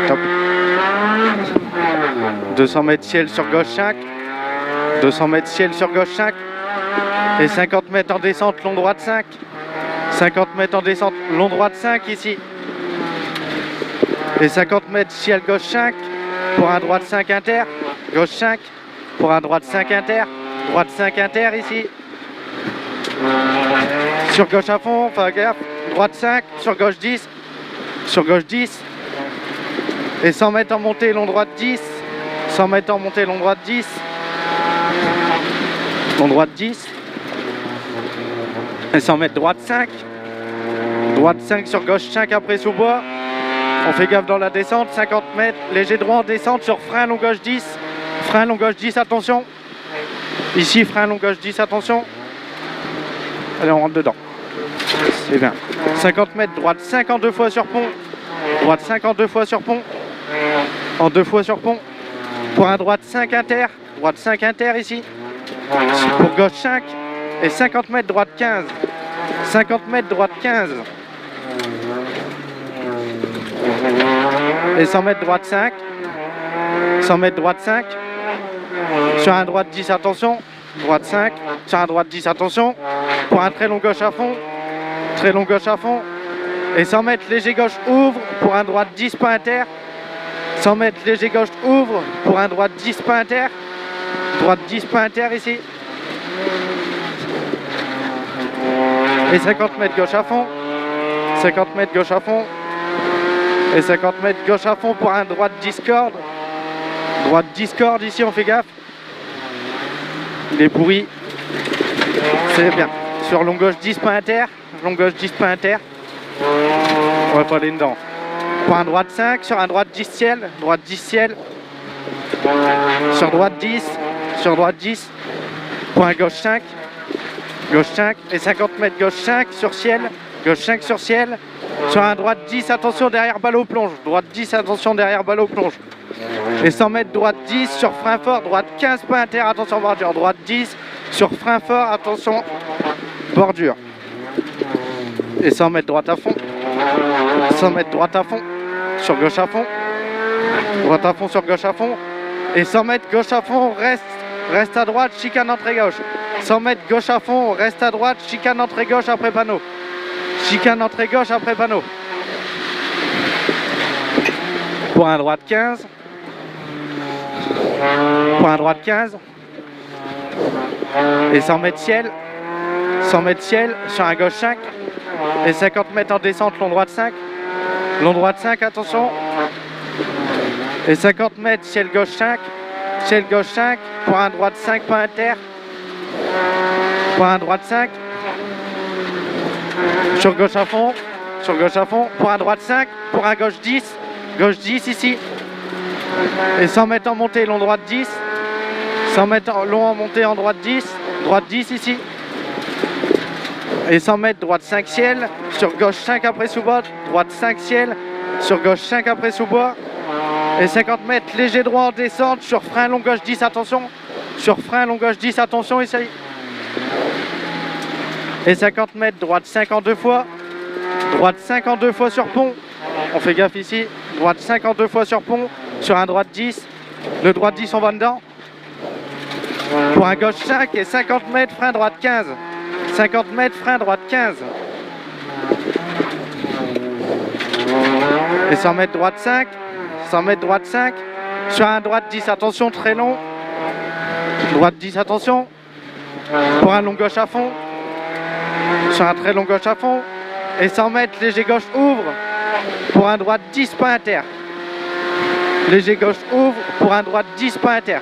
top. 200 mètres ciel sur gauche 5. 200 mètres ciel sur gauche 5. Et 50 mètres en descente, long droite 5. 50 mètres en descente, long droite 5 ici. Et 50 mètres ciel gauche 5. Pour un droite 5 inter. Gauche 5. Pour un droite 5 inter. Droite 5 inter ici. Sur gauche à fond, enfin gaffe. Droite 5. Sur gauche 10. Sur gauche 10. Et 100 mètres en montée, long droite 10. 100 mètres en montée, long droite 10. Long droite 10. Et 100 mètres droite 5. Droite 5 sur gauche 5 après sous-bois. On fait gaffe dans la descente. 50 mètres, léger droit en descente sur frein long gauche 10. Frein long gauche 10, attention. Ici, frein long gauche 10, attention. Allez, on rentre dedans. C'est bien. 50 mètres, droite 5 en 2 fois sur pont. Droite 5 en 2 fois sur pont. En 2 fois sur pont. Pour un droite 5 inter. Droite 5 inter ici. Pour gauche 5. Et 50 mètres, droite 15. 50 mètres, droite 15. Et 100 mètres, droite 5. 100 mètres, droite 5. Sur un droite 10, attention. Droite 5. Sur un droite 10, attention. Pour un très long gauche à fond. Très long gauche à fond. Et 100 mètres, léger gauche ouvre. Pour un droite 10, pas inter. 100 mètres, léger gauche ouvre. Pour un droite 10, pas inter. Droite 10, pas inter ici. Et 50 mètres gauche à fond. 50 mètres gauche à fond. Et 50 mètres gauche à fond pour un droite discorde. Droite discorde ici, on fait gaffe. Il est pourri. C'est bien. Sur long gauche 10 pas inter. Long gauche 10 pas inter. On va pas aller dedans. Pour un droite 5, sur un droite 10 ciel. Droite 10 ciel. Sur droite 10. Sur droite 10. Pour un gauche 5. Gauche 5. Et 50 mètres gauche 5 sur ciel. Gauche 5 sur ciel. Sur un droite 10, attention derrière ballot plonge. Droite 10, attention derrière ballot plonge. Et 100 mètres droite 10 sur frein fort. Droite 15 pas inter, attention bordure. Droite 10 sur frein fort, attention bordure. Et 100 mètres droite à fond. 100 mètres droite à fond. Sur gauche à fond. Droite à fond sur gauche à fond. Et 100 mètres gauche à fond, reste à droite, chicane entrée gauche. 100 mètres gauche à fond, reste à droite, chicane entrée gauche après panneau. Chicane entrée gauche après panneau. Pour un droite 15. Pour un droite 15. Et 100 mètres ciel. 100 mètres ciel sur un gauche 5. Et 50 mètres en descente, long droite 5. Long droite 5, attention. Et 50 mètres ciel gauche 5. Ciel gauche 5. Pour un droite 5, pas inter. Pour un droite 5. Sur gauche à fond. Sur gauche à fond. Pour un droite 5. Pour un gauche 10. Gauche 10 ici. Et 100 mètres en montée, long droite 10. 100 mètres long en montée en droite 10. Droite 10 ici. Et 100 mètres droite 5 ciel. Sur gauche 5 après sous-bois. Droite 5 ciel. Sur gauche 5 après sous-bois. Et 50 mètres léger droit en descente. Sur frein long gauche 10, attention. Sur frein long gauche 10, attention, essaye. Et 50 mètres droite 5 en 2 fois. Droite 5 en 2 fois sur pont. On fait gaffe ici. Droite 5 en 2 fois sur pont. Sur un droite 10. Le droite 10, on va dedans. Pour un gauche 5 et 50 mètres, frein droite 15. 50 mètres, frein droite 15. Et 100 mètres droite 5. 100 mètres droite 5. Sur un droite 10, attention, très long. Droite 10, attention. Pour un long gauche à fond. Sur un très long gauche à fond. Et 100 mètres, léger gauche ouvre. Pour un droite 10, pas inter. Léger gauche ouvre. Pour un droite 10, pas inter.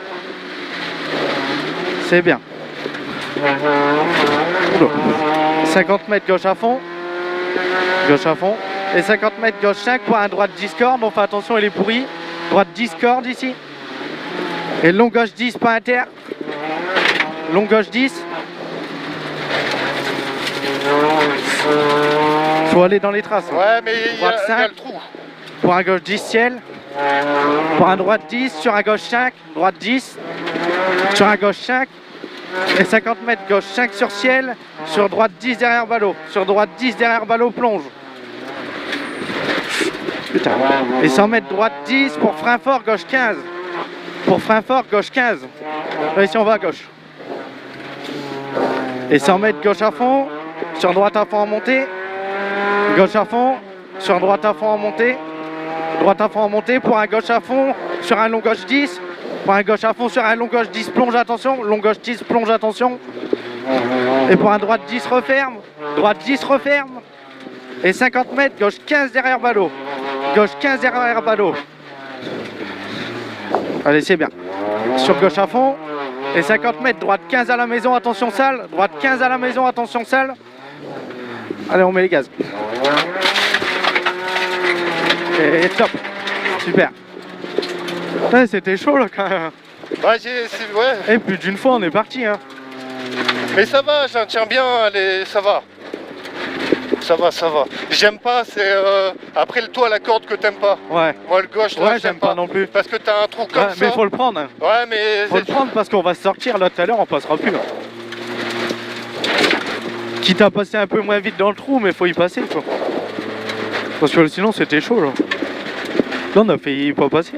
C'est bien. 50 mètres gauche à fond. Gauche à fond. Et 50 mètres gauche 5 pour un droite discorde. On fait attention, il est pourri. Droite discorde ici. Et long gauche 10, pas inter. Long gauche 10. Faut aller dans les traces. Ouais, mais il y a le trou. Pour un gauche 10 ciel. Pour un droite 10. Sur un gauche 5. Droite 10. Sur un gauche 5. Et 50 mètres gauche 5 sur ciel. Sur droite 10 derrière ballot. Sur droite 10 derrière ballot plonge. Putain. Et 100 mètres droite 10 pour frein fort, gauche 15. Pour frein fort, gauche 15. Là, ici, on va à gauche. Et 100 mètres gauche à fond. Sur droite à fond en montée. Gauche à fond. Sur droite à fond en montée. Droite à fond en montée. Pour un gauche à fond. Sur un long gauche 10. Pour un gauche à fond. Sur un long gauche 10, plonge, attention. Long gauche 10, plonge, attention. Et pour un droite 10, referme. Droite 10, referme. Et 50 mètres, gauche 15 derrière ballot. Gauche 15 derrière ballot. Allez, c'est bien. Sur gauche à fond. Et 50 mètres, droite 15 à la maison, attention salle. Droite 15 à la maison, attention salle. Allez, on met les gaz. Et top. Super. Ouais, c'était chaud là quand même. Ouais, ouais. Et plus d'une fois, on est parti. Hein. Mais ça va, j'en tiens bien, ça va. Ça va, ça va. J'aime pas, c'est après le toit à la corde que t'aimes pas. Ouais. Moi le gauche, là, ouais, j'aime pas non plus. Parce que t'as un trou comme ça. Mais faut le prendre. Hein. Ouais, mais faut le prendre parce qu'on va sortir là tout à l'heure, on passera plus. Là. Quitte à passer un peu moins vite dans le trou, mais faut y passer quoi. Parce que sinon c'était chaud là. Là on a failli pas passer.